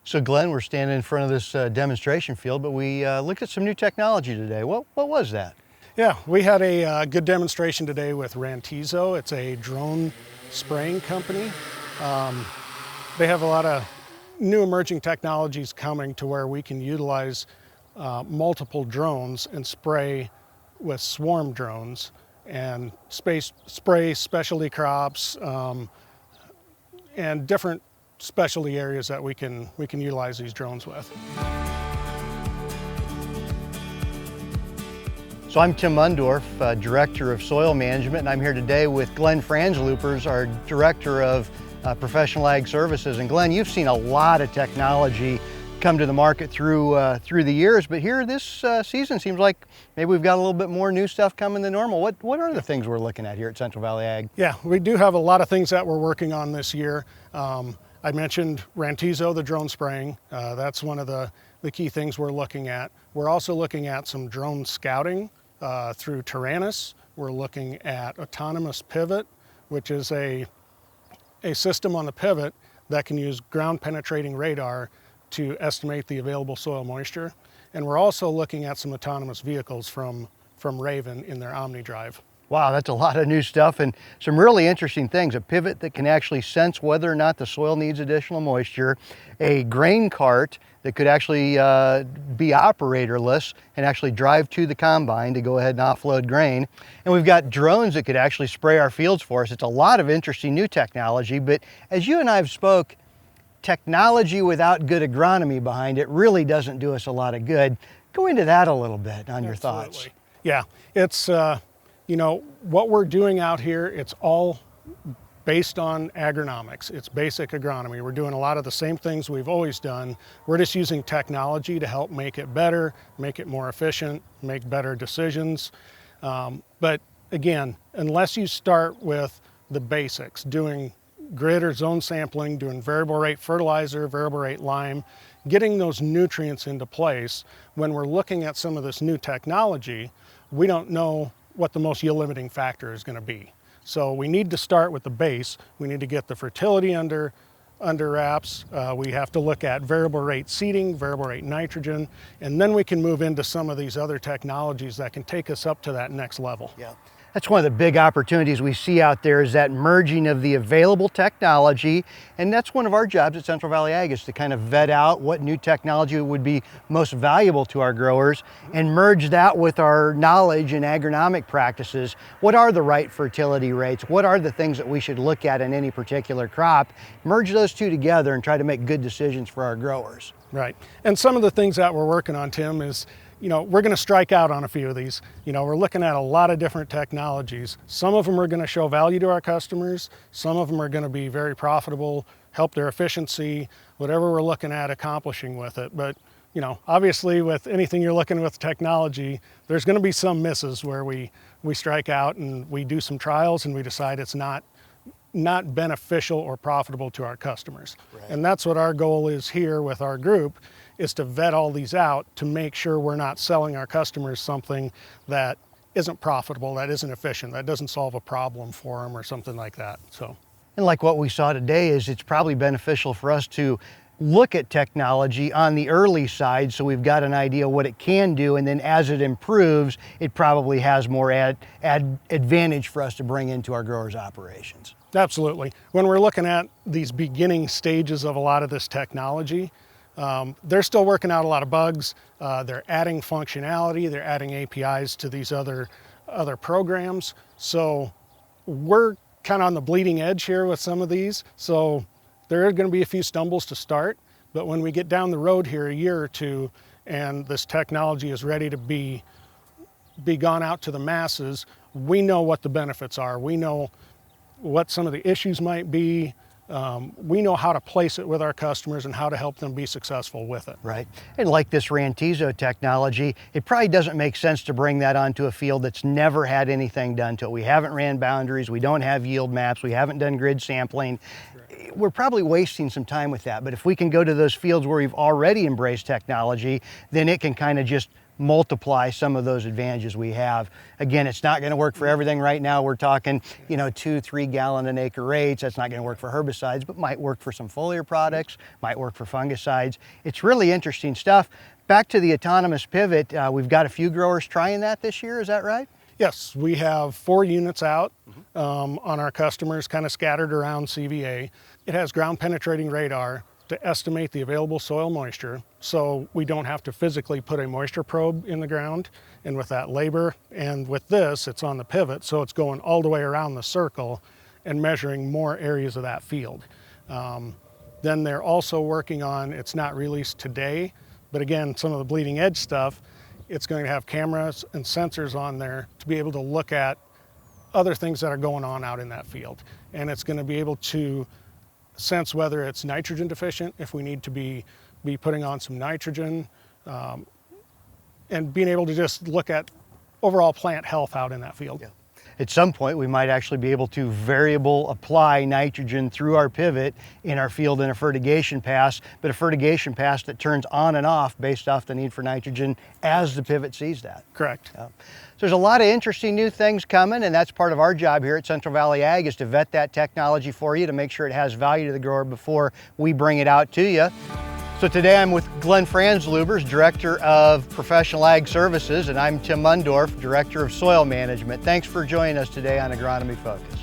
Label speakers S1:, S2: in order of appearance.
S1: So Glenn, we're standing in front of this demonstration field, but we looked at some new technology today. What was that?
S2: Yeah, we had a good demonstration today with Rantizo. It's a drone spraying company. They have a lot of new emerging technologies coming to where we can utilize multiple drones and spray with swarm drones and spray specialty crops and different specialty areas that we can utilize these drones with.
S1: So I'm Tim Mundorf, Director of Soil Management, and I'm here today with Glen Franzluebbers, our Director of Professional Ag Services. And Glenn, you've seen a lot of technology come to the market through the years, but here this season seems like maybe we've got a little bit more new stuff coming than normal. What are the things we're looking at here at Central Valley Ag?
S2: Yeah, we do have a lot of things that we're working on this year. I mentioned Rantizo, the drone spraying. That's one of the key things we're looking at. We're also looking at some drone scouting through Taranis. We're looking at autonomous pivot, which is a system on the pivot that can use ground penetrating radar to estimate the available soil moisture. And we're also looking at some autonomous vehicles from Raven in their OMNiDRIVE.
S1: Wow, that's a lot of new stuff and some really interesting things. A pivot that can actually sense whether or not the soil needs additional moisture, a grain cart that could actually be operatorless and actually drive to the combine to go ahead and offload grain. And we've got drones that could actually spray our fields for us. It's a lot of interesting new technology, but as you and I have spoke, technology without good agronomy behind it really doesn't do us a lot of good. Go into that a little bit on your thoughts.
S2: Yeah, it's you know, what we're doing out here, it's all based on agronomics. It's basic agronomy. We're doing a lot of the same things we've always done. We're just using technology to help make it better, make it more efficient, make better decisions. But again, unless you start with the basics, doing grid or zone sampling, doing variable rate fertilizer, variable rate lime, getting those nutrients into place, when we're looking at some of this new technology, we don't know what the most yield limiting factor is going to be. So we need to start with the base. We need to get the fertility under wraps. We have to look at variable rate seeding, variable rate nitrogen, and then we can move into some of these other technologies that can take us up to that next level.
S1: Yeah. That's one of the big opportunities we see out there, is that merging of the available technology. And that's one of our jobs at Central Valley Ag, is to kind of vet out what new technology would be most valuable to our growers and merge that with our knowledge and agronomic practices. What are the right fertility rates? What are the things that we should look at in any particular crop? Merge those two together and try to make good decisions for our growers.
S2: Right. And some of the things that we're working on, Tim, is, you know, we're going to strike out on a few of these. You know, we're looking at a lot of different technologies. Some of them are going to show value to our customers. Some of them are going to be very profitable, help their efficiency, whatever we're looking at accomplishing with it. But, you know, obviously with anything you're looking with technology, there's going to be some misses where we strike out and we do some trials and we decide it's not beneficial or profitable to our customers. Right. And that's what our goal is here with our group, is to vet all these out to make sure we're not selling our customers something that isn't profitable, that isn't efficient, that doesn't solve a problem for them or something like that. So,
S1: and like what we saw today, is it's probably beneficial for us to look at technology on the early side so we've got an idea what it can do, and then as it improves, it probably has more advantage for us to bring into our growers' operations.
S2: Absolutely. When we're looking at these beginning stages of a lot of this technology, they're still working out a lot of bugs. They're adding functionality, they're adding APIs to these other programs. So we're kind of on the bleeding edge here with some of these. So there are going to be a few stumbles to start, but when we get down the road here a year or two and this technology is ready to be gone out to the masses, we know what the benefits are. We know what some of the issues might be. We know how to place it with our customers and how to help them be successful with it.
S1: Right. And like this Rantizo technology, it probably doesn't make sense to bring that onto a field that's never had anything done to it. We haven't ran boundaries, we don't have yield maps, we haven't done grid sampling. Sure. we're probably wasting some time with that. But if we can go to those fields where we've already embraced technology, then it can kind of just multiply some of those advantages we have. Again, it's not going to work for everything right now. We're talking, 2-3 gallon an acre rates. That's not going to work for herbicides, but might work for some foliar products, might work for fungicides. It's really interesting stuff. Back to the autonomous pivot, we've got a few growers trying that this year, is that right?
S2: Yes, we have 4 units out on our customers, kind of scattered around CVA. It has ground penetrating radar to estimate the available soil moisture, so we don't have to physically put a moisture probe in the ground. And with that labor, and with this, it's on the pivot, so it's going all the way around the circle and measuring more areas of that field. Then they're also working on, it's not released today, but again, some of the bleeding edge stuff, it's going to have cameras and sensors on there to be able to look at other things that are going on out in that field. And it's going to be able to sense whether it's nitrogen deficient, if we need to be putting on some nitrogen, and being able to just look at overall plant health out in that field.
S1: Yeah. At some point, we might actually be able to variable apply nitrogen through our pivot in our field in a fertigation pass, but a fertigation pass that turns on and off based off the need for nitrogen as the pivot sees that.
S2: Correct.
S1: So there's a lot of interesting new things coming, and that's part of our job here at Central Valley Ag, is to vet that technology for you to make sure it has value to the grower before we bring it out to you. So today I'm with Glen Franzluebbers, Director of Professional Ag Services, and I'm Tim Mundorf, Director of Soil Management. Thanks for joining us today on Agronomy Focus.